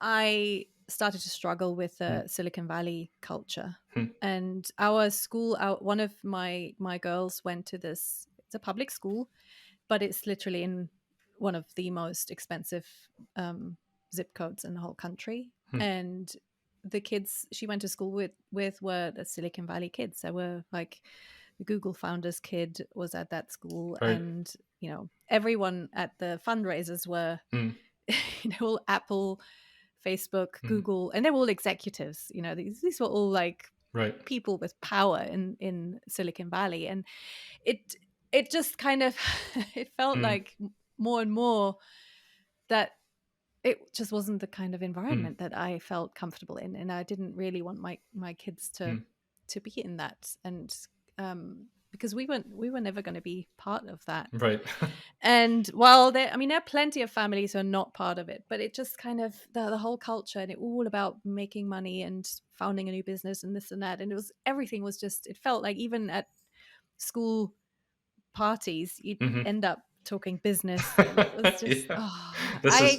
I started to struggle with the Silicon Valley culture. Hmm. And our school, one of my girls went to this, it's a public school, but it's literally in one of the most expensive zip codes in the whole country. And the kids she went to school with were the Silicon Valley kids. They were like, the Google founder's kid was at that school. Right. And, you know, everyone at the fundraisers were, you know, all Apple, Facebook, Google, and they were all executives. You know, these were all like Right. people with power in Silicon Valley. And it just kind of it felt like more and more that it just wasn't the kind of environment that I felt comfortable in, and I didn't really want my kids to be in that. And because we were never going to be part of that. Right. And while there are plenty of families who are not part of it, but it just kind of the whole culture, and it all about making money and founding a new business and this and that. And everything was just, it felt like even at school parties, you'd end up talking business. And it was just,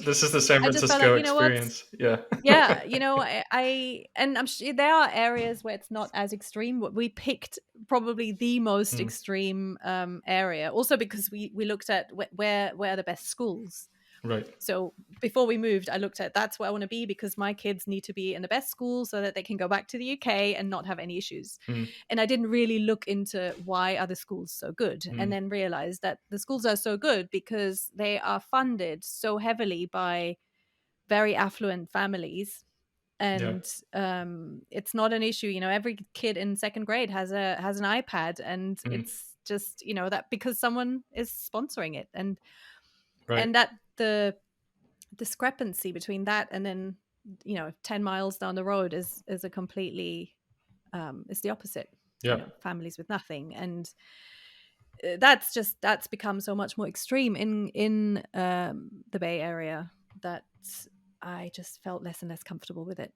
This is the San I just felt like, Francisco you know what? experience. Yeah. Yeah, you know, and I'm sure there are areas where it's not as extreme. We picked probably the most extreme area, also because we looked at where are the best schools. Right. So before we moved, I looked at, that's where I want to be, because my kids need to be in the best school so that they can go back to the UK and not have any issues. And I didn't really look into why are the schools so good, and then realized that the schools are so good because they are funded so heavily by very affluent families. And it's not an issue. You know, every kid in second grade has an iPad, and it's just, you know, that because someone is sponsoring it. And and that the discrepancy between that and then, you know, 10 miles down the road is a completely is the opposite. Yeah. You know, families with nothing. And that's become so much more extreme in the Bay Area that I just felt less and less comfortable with it.